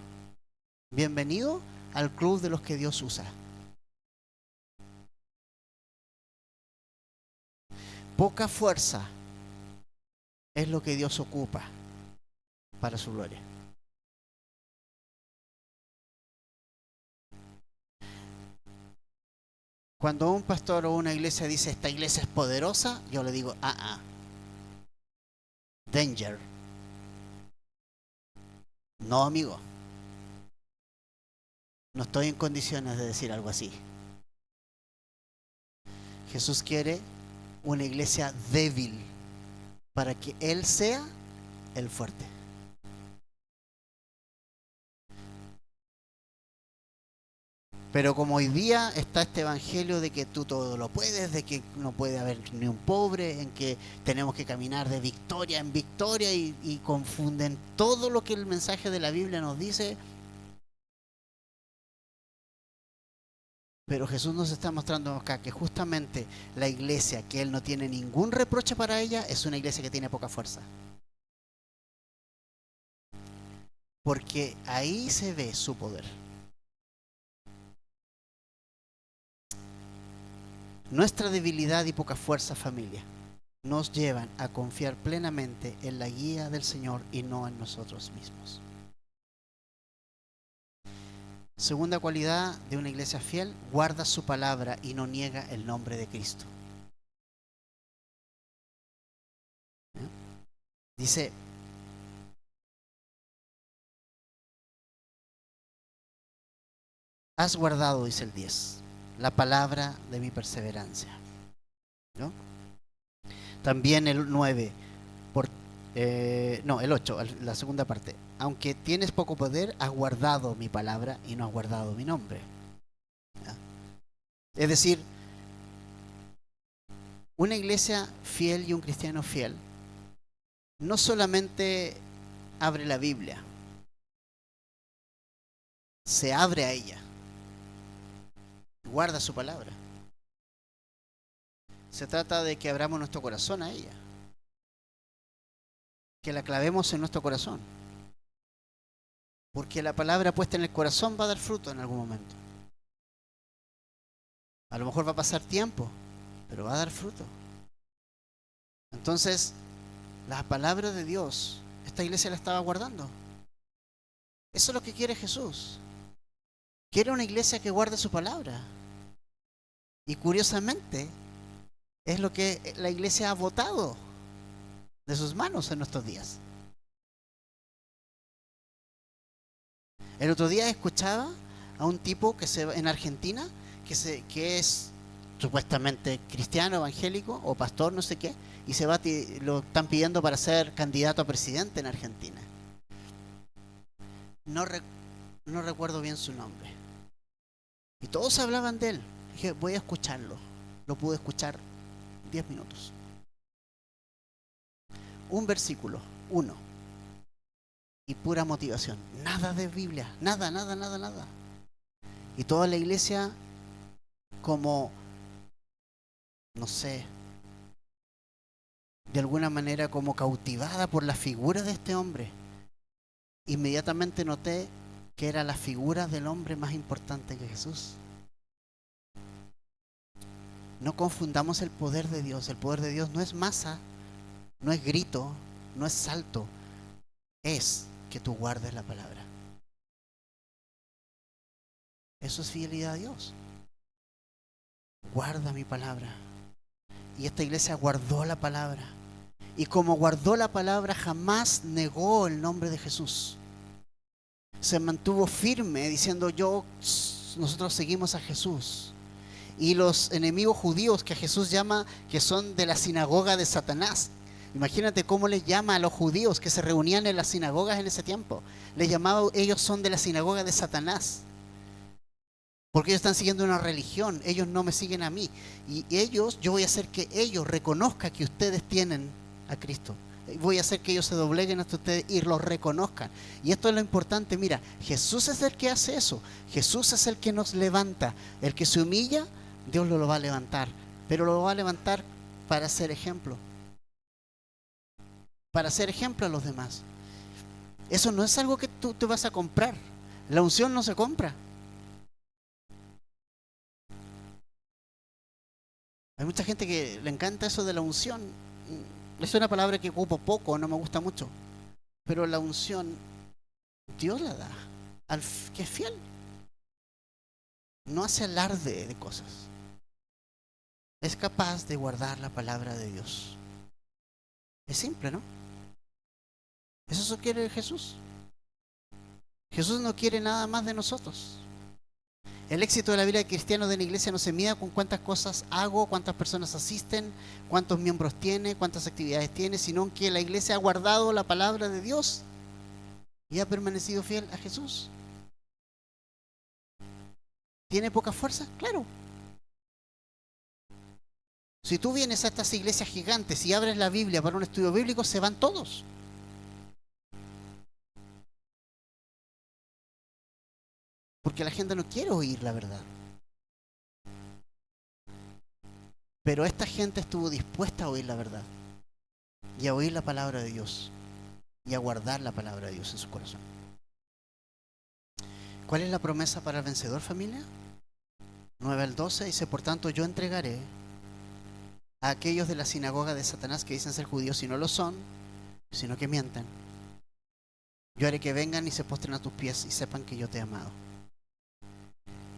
Bienvenido al club de los que Dios usa. Poca fuerza es lo que Dios ocupa para su gloria. Cuando un pastor o una iglesia dice esta iglesia es poderosa, yo le digo, danger. No, amigo. No estoy en condiciones de decir algo así. Jesús quiere una iglesia débil para que Él sea el fuerte. Pero como hoy día está este evangelio de que tú todo lo puedes, de que no puede haber ni un pobre, en que tenemos que caminar de victoria en victoria y confunden todo lo que el mensaje de la Biblia nos dice. Pero Jesús nos está mostrando acá que justamente la iglesia, que Él no tiene ningún reproche para ella, es una iglesia que tiene poca fuerza. Porque ahí se ve su poder. Nuestra debilidad y poca fuerza, familia, nos llevan a confiar plenamente en la guía del Señor y no en nosotros mismos. Segunda cualidad de una iglesia fiel, guarda su palabra y no niega el nombre de Cristo. Dice, has guardado, dice el 10, la palabra de mi perseverancia. ¿No? También el 9, el 8, la segunda parte. Aunque tienes poco poder, has guardado mi palabra y no has guardado mi nombre. ¿Ya? Es decir, una iglesia fiel y un cristiano fiel no solamente abre la Biblia, se abre a ella, guarda su palabra. Se trata de que abramos nuestro corazón a ella, que la clavemos en nuestro corazón, porque la palabra puesta en el corazón va a dar fruto en algún momento. A lo mejor va a pasar tiempo, pero va a dar fruto. Entonces, la palabra de Dios, esta iglesia la estaba guardando. Eso es lo que quiere Jesús. Quiere una iglesia que guarde su palabra. Y curiosamente, es lo que la iglesia ha votado de sus manos en nuestros días. El otro día escuchaba a un tipo en Argentina que es supuestamente cristiano, evangélico o pastor, no sé qué, y lo están pidiendo para ser candidato a presidente en Argentina. No recuerdo bien su nombre. Y todos hablaban de él. Dije, voy a escucharlo. Lo pude escuchar 10 minutos. Un versículo, uno. Y pura motivación. Nada de Biblia. Nada. Y toda la iglesia como, no sé, de alguna manera como cautivada por la figura de este hombre. Inmediatamente noté que era la figura del hombre más importante que Jesús. No confundamos el poder de Dios. El poder de Dios no es masa, no es grito, no es salto. Es que tú guardes la palabra. Eso es fidelidad a Dios. Guarda mi palabra. Y esta iglesia guardó la palabra. Y como guardó la palabra, jamás negó el nombre de Jesús. Se mantuvo firme diciendo, nosotros seguimos a Jesús. Y los enemigos judíos que Jesús llama, que son de la sinagoga de Satanás. Imagínate cómo les llama a los judíos que se reunían en las sinagogas en ese tiempo. Les llamaba, ellos son de la sinagoga de Satanás. Porque ellos están siguiendo una religión, ellos no me siguen a mí. Y yo voy a hacer que ellos reconozcan que ustedes tienen a Cristo. Voy a hacer que ellos se dobleguen hasta ustedes y los reconozcan. Y esto es lo importante, mira, Jesús es el que hace eso. Jesús es el que nos levanta. El que se humilla, Dios lo va a levantar. Pero lo va a levantar para ser ejemplo. Para ser ejemplo a los demás. Eso no es algo que tú te vas a comprar. La unción no se compra. Hay mucha gente que le encanta eso de la unción. Es una palabra que ocupo poco, no me gusta mucho. Pero la unción, Dios la da al que es fiel. No hace alarde de cosas. Es capaz de guardar la palabra de Dios. Es simple, ¿no? Eso quiere Jesús. Jesús no quiere nada más de nosotros. El éxito de la vida cristiana de la iglesia no se mide con cuántas cosas hago, cuántas personas asisten, cuántos miembros tiene, cuántas actividades tiene, sino que la iglesia ha guardado la palabra de Dios y ha permanecido fiel a Jesús. ¿Tiene poca fuerza? Claro. Si tú vienes a estas iglesias gigantes y abres la Biblia para un estudio bíblico, se van todos. Porque la gente no quiere oír la verdad. Pero esta gente estuvo dispuesta a oír la verdad y a oír la palabra de Dios y a guardar la palabra de Dios en su corazón. ¿Cuál es la promesa para el vencedor, familia? 9 al 12 dice, por tanto yo entregaré a aquellos de la sinagoga de Satanás que dicen ser judíos y no lo son, sino que mienten. Yo haré que vengan y se postren a tus pies y sepan que yo te he amado.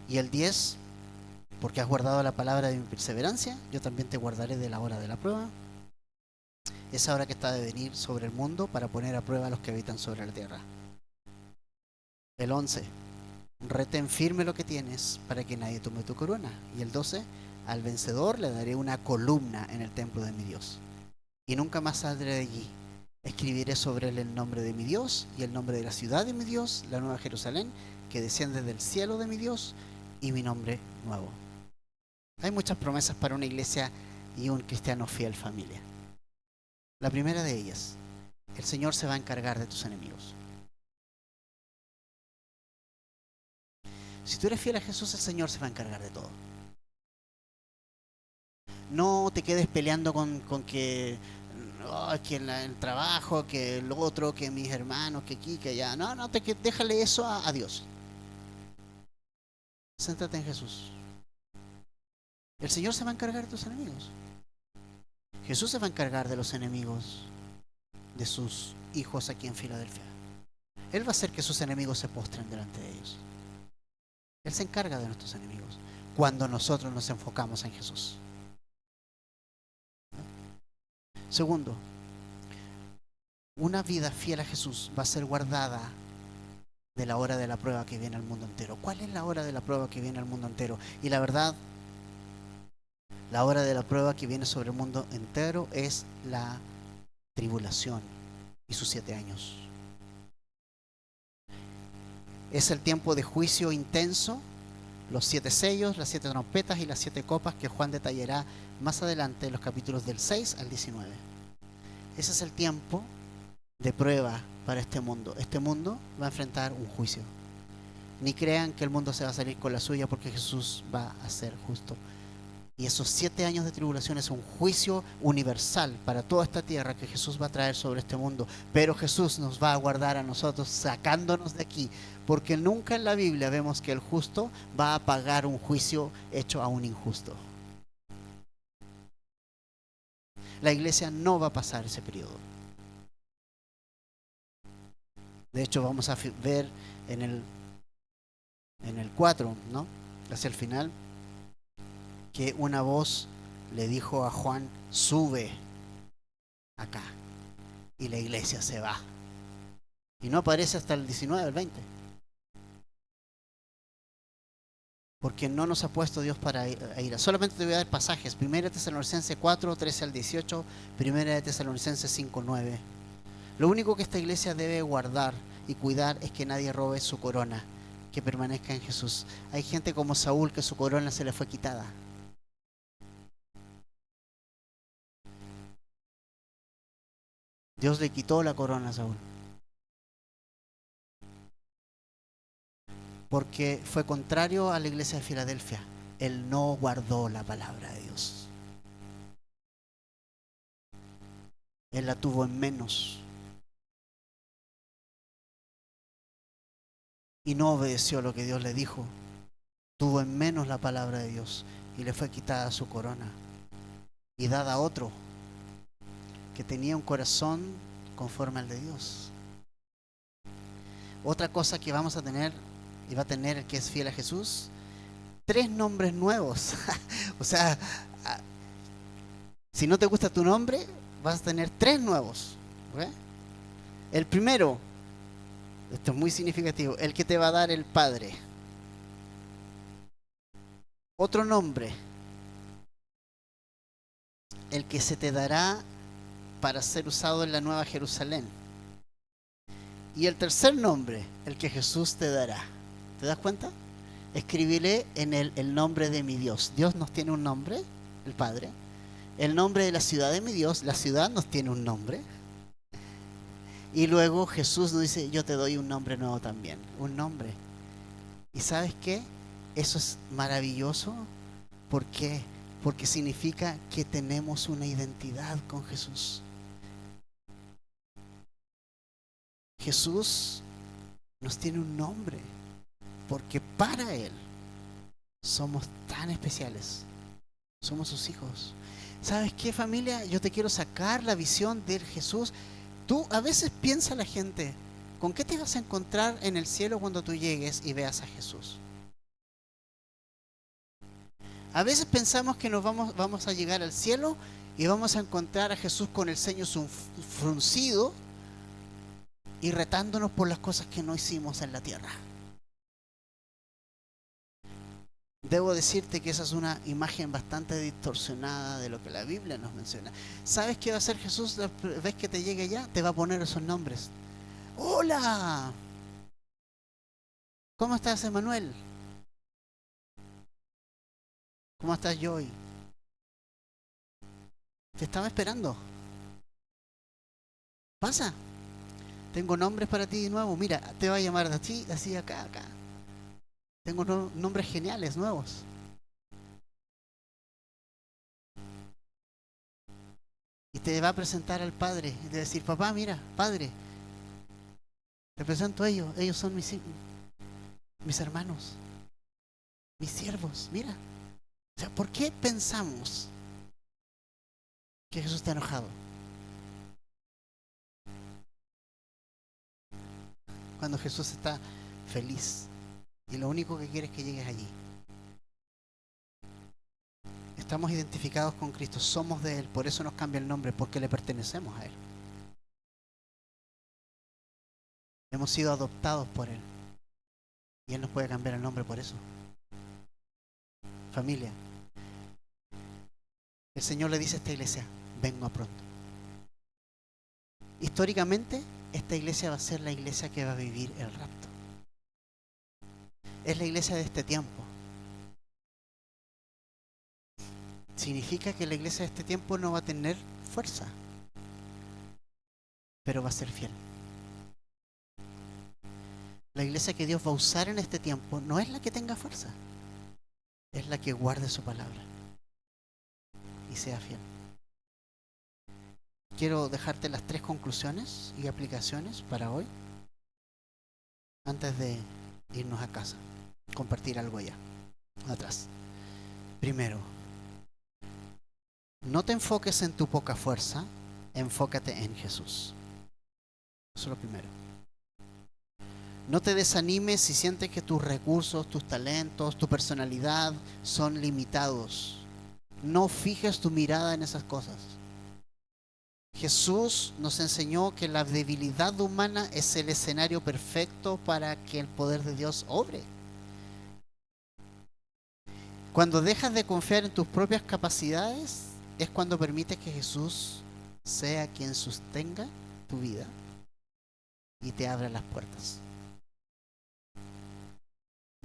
Y el 10, porque has guardado la palabra de mi perseverancia, yo también te guardaré de la hora de la prueba, esa hora que está de venir sobre el mundo para poner a prueba a los que habitan sobre la tierra. El 11, retén firme lo que tienes para que nadie tome tu corona. Y el 12, al vencedor le daré una columna en el templo de mi Dios. Y nunca más saldré de allí. Escribiré sobre él el nombre de mi Dios y el nombre de la ciudad de mi Dios, la nueva Jerusalén, que desciende del cielo de mi Dios, y mi nombre nuevo. Hay muchas promesas para una iglesia y un cristiano fiel, familia. La primera de ellas, el Señor se va a encargar de tus enemigos. Si tú eres fiel a Jesús, el Señor se va a encargar de todo. No te quedes peleando con que, oh, que en el trabajo, que el otro, que mis hermanos, que aquí, que allá. No, no, déjale eso a Dios. Céntrate en Jesús. El Señor se va a encargar de tus enemigos. Jesús se va a encargar de los enemigos de sus hijos aquí en Filadelfia. Él va a hacer que sus enemigos se postren delante de ellos. Él se encarga de nuestros enemigos cuando nosotros nos enfocamos en Jesús. Segundo, una vida fiel a Jesús va a ser guardada de la hora de la prueba que viene al mundo entero. ¿Cuál es la hora de la prueba que viene al mundo entero? Y la verdad, la hora de la prueba que viene sobre el mundo entero es la tribulación y sus 7 años. Es el tiempo de juicio intenso, los 7 sellos, las 7 trompetas y las 7 copas que Juan detallará más adelante en los capítulos del 6 al 19. Ese es el tiempo de prueba para este mundo. Este mundo va a enfrentar un juicio. Ni crean que el mundo se va a salir con la suya, porque Jesús va a ser justo. Y esos 7 años de tribulación es un juicio universal para toda esta tierra que Jesús va a traer sobre este mundo. Pero Jesús nos va a guardar a nosotros sacándonos de aquí, porque nunca en la Biblia vemos que el justo va a pagar un juicio hecho a un injusto. La iglesia no va a pasar ese periodo. De hecho, vamos a ver en el 4, ¿no? Hacia el final, que una voz le dijo a Juan: sube acá. Y la iglesia se va. Y no aparece hasta el 19, el 20. Porque no nos ha puesto Dios para ira. Solamente te voy a dar pasajes. 1 Tesalonicenses 4, 13 al 18. 1 Tesalonicenses 5, 9. Lo único que esta iglesia debe guardar y cuidar es que nadie robe su corona, que permanezca en Jesús. Hay gente como Saúl que su corona se le fue quitada. Dios le quitó la corona a Saúl, porque fue contrario a la iglesia de Filadelfia. Él no guardó la palabra de Dios. Él la tuvo en menos. Y no obedeció lo que Dios le dijo. Tuvo en menos la palabra de Dios y le fue quitada su corona y dada a otro que tenía un corazón conforme al de Dios. Otra cosa que vamos a tener, y va a tener el que es fiel a Jesús, 3 nombres nuevos. O sea, si no te gusta tu nombre, vas a tener 3 nuevos. ¿Okay? El primero, esto es muy significativo, el que te va a dar el Padre. Otro nombre, el que se te dará para ser usado en la Nueva Jerusalén. Y el tercer nombre, el que Jesús te dará. ¿Te das cuenta? Escribiré en él el nombre de mi Dios. Dios nos tiene un nombre, el Padre. El nombre de la ciudad de mi Dios, la ciudad nos tiene un nombre. Y luego Jesús nos dice: yo te doy un nombre nuevo también. Un nombre. ¿Y sabes qué? Eso es maravilloso. ¿Por qué? Porque significa que tenemos una identidad con Jesús. Jesús nos tiene un nombre, porque para Él somos tan especiales. Somos sus hijos. ¿Sabes qué, familia? Yo te quiero sacar la visión de Jesús. Tú a veces piensa la gente, ¿con qué te vas a encontrar en el cielo cuando tú llegues y veas a Jesús? A veces pensamos que vamos a llegar al cielo y vamos a encontrar a Jesús con el ceño fruncido y retándonos por las cosas que no hicimos en la tierra. Debo decirte que esa es una imagen bastante distorsionada de lo que la Biblia nos menciona. ¿Sabes qué va a hacer Jesús la vez que te llegue allá? Te va a poner esos nombres. ¡Hola! ¿Cómo estás, Emanuel? ¿Cómo estás, Joy? Te estaba esperando. Pasa. Tengo nombres para ti de nuevo. Mira, te va a llamar así, así, acá, acá. Tengo nombres geniales, nuevos. Y te va a presentar al padre. Y te va a decir, papá, mira, padre, te presento a ellos. Ellos son mis hermanos, mis siervos. Mira. O sea, ¿por qué pensamos que Jesús está enojado? Cuando Jesús está feliz. Y lo único que quiere es que llegues allí. Estamos identificados con Cristo, somos de Él, por eso nos cambia el nombre, porque le pertenecemos a Él. Hemos sido adoptados por Él. Y Él nos puede cambiar el nombre por eso. Familia, el Señor le dice a esta iglesia, vengo pronto. Históricamente, esta iglesia va a ser la iglesia que va a vivir el rapto. Es la iglesia de este tiempo. Significa que la iglesia de este tiempo no va a tener fuerza, pero va a ser fiel. La iglesia que Dios va a usar en este tiempo no es la que tenga fuerza, es la que guarde su palabra y sea fiel. Quiero dejarte las 3 conclusiones y aplicaciones para hoy, antes de irnos a casa, compartir algo allá, atrás. Primero, no te enfoques en tu poca fuerza, enfócate en Jesús. Eso es lo primero. No te desanimes si sientes que tus recursos, tus talentos, tu personalidad son limitados. No fijes tu mirada en esas cosas. Jesús nos enseñó que la debilidad humana es el escenario perfecto para que el poder de Dios obre. Cuando dejas de confiar en tus propias capacidades, es cuando permites que Jesús sea quien sostenga tu vida y te abra las puertas.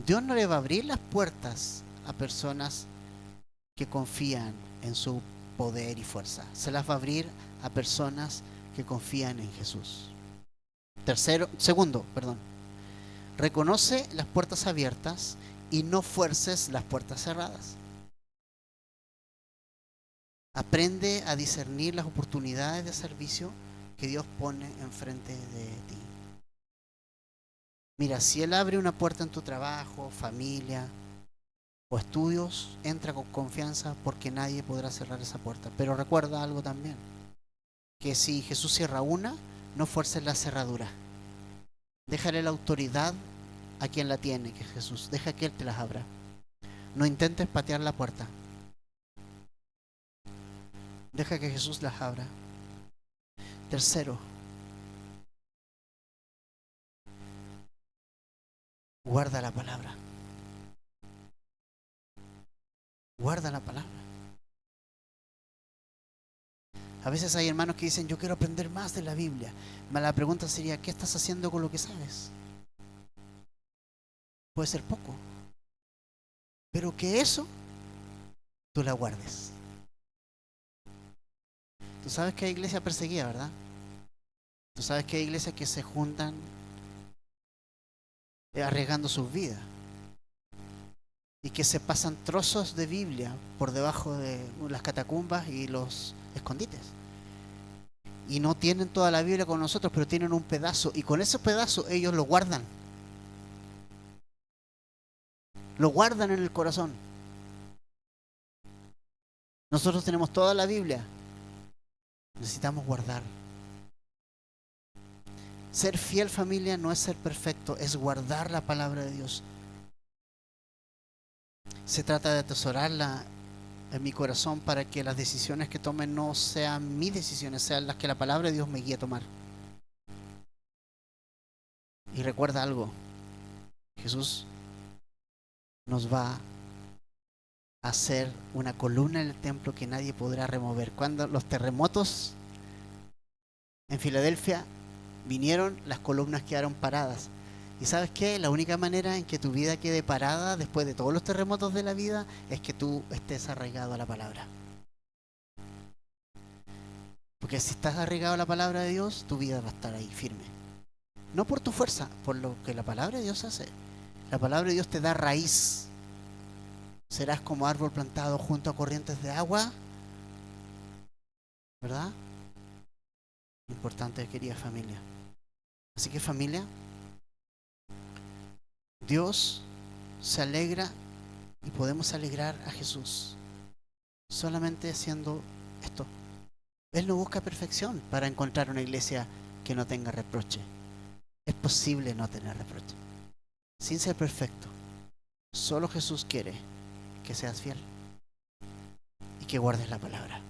Dios no le va a abrir las puertas a personas que confían en su poder y fuerza. Se las va a abrir a personas que confían en Jesús. Segundo, reconoce las puertas abiertas y no fuerces las puertas cerradas. Aprende a discernir las oportunidades de servicio que Dios pone enfrente de ti. Mira, si Él abre una puerta en tu trabajo, familia o estudios, entra con confianza porque nadie podrá cerrar esa puerta. Pero recuerda algo también, que si Jesús cierra una, no fuerces la cerradura. Déjale la autoridad a quien la tiene, que es Jesús. Deja que Él te las abra. No intentes patear la puerta. Deja que Jesús las abra. Tercero, guarda la palabra. Guarda la palabra. A veces hay hermanos que dicen, yo quiero aprender más de la Biblia. La pregunta sería, ¿qué estás haciendo con lo que sabes? Puede ser poco, pero que eso tú la guardes. Tú sabes que hay iglesias perseguidas, ¿verdad? Tú sabes que hay iglesias que se juntan arriesgando sus vidas y que se pasan trozos de Biblia por debajo de las catacumbas y los escondites. Y no tienen toda la Biblia con nosotros, pero tienen un pedazo, y con ese pedazo ellos lo guardan. Lo guardan en el corazón. Nosotros tenemos toda la Biblia. Necesitamos guardar. Ser fiel, familia, no es ser perfecto, es guardar la palabra de Dios. Se trata de atesorarla en mi corazón para que las decisiones que tome no sean mis decisiones, sean las que la palabra de Dios me guíe a tomar. Y recuerda algo, Jesús nos va a hacer una columna en el templo que nadie podrá remover. Cuando los terremotos en Filadelfia vinieron, las columnas quedaron paradas. ¿Y sabes qué? La única manera en que tu vida quede parada después de todos los terremotos de la vida es que tú estés arraigado a la palabra. Porque si estás arraigado a la palabra de Dios, tu vida va a estar ahí firme. No por tu fuerza, por lo que la palabra de Dios hace. La palabra de Dios te da raíz. Serás como árbol plantado junto a corrientes de agua, ¿verdad? Importante, querida familia. Así que, familia, Dios se alegra y podemos alegrar a Jesús solamente haciendo esto. Él no busca perfección para encontrar una iglesia que no tenga reproche. Es posible no tener reproche sin ser perfecto. Solo Jesús quiere que seas fiel y que guardes la palabra.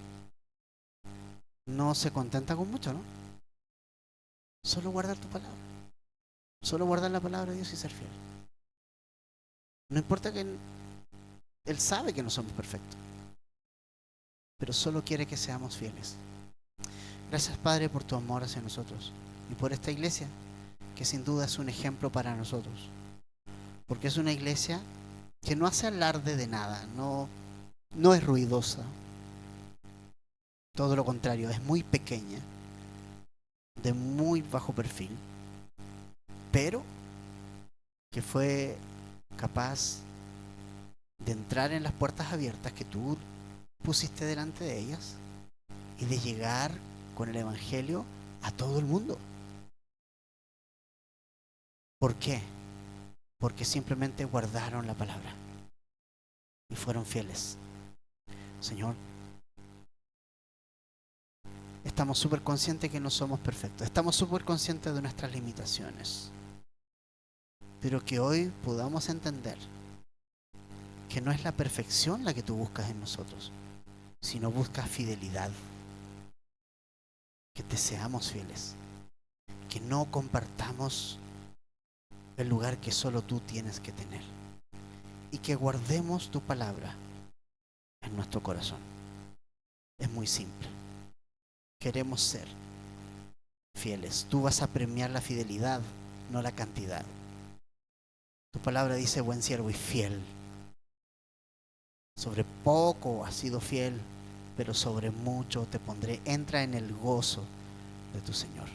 No se contenta con mucho, ¿no? Solo guardar tu palabra. Solo guardar la palabra de Dios y ser fiel. No importa que Él sabe que no somos perfectos, pero solo quiere que seamos fieles. Gracias, Padre, por tu amor hacia nosotros y por esta iglesia, que sin duda es un ejemplo para nosotros. Porque es una iglesia que no hace alarde de nada, no es ruidosa. Todo lo contrario, es muy pequeña, de muy bajo perfil, pero que fue capaz de entrar en las puertas abiertas que tú pusiste delante de ellas y de llegar con el Evangelio a todo el mundo. ¿Por qué? Porque simplemente guardaron la palabra y fueron fieles. Señor, estamos súper conscientes que no somos perfectos, estamos súper conscientes de nuestras limitaciones, pero que hoy podamos entender que no es la perfección la que tú buscas en nosotros, sino buscas fidelidad, que te seamos fieles, que no compartamos el lugar que solo tú tienes que tener y que guardemos tu palabra en nuestro corazón. Es muy simple. Queremos ser fieles. Tú vas a premiar la fidelidad, no la cantidad. Tu palabra dice: buen siervo y fiel. Sobre poco has sido fiel, pero sobre mucho te pondré. Entra en el gozo de tu Señor.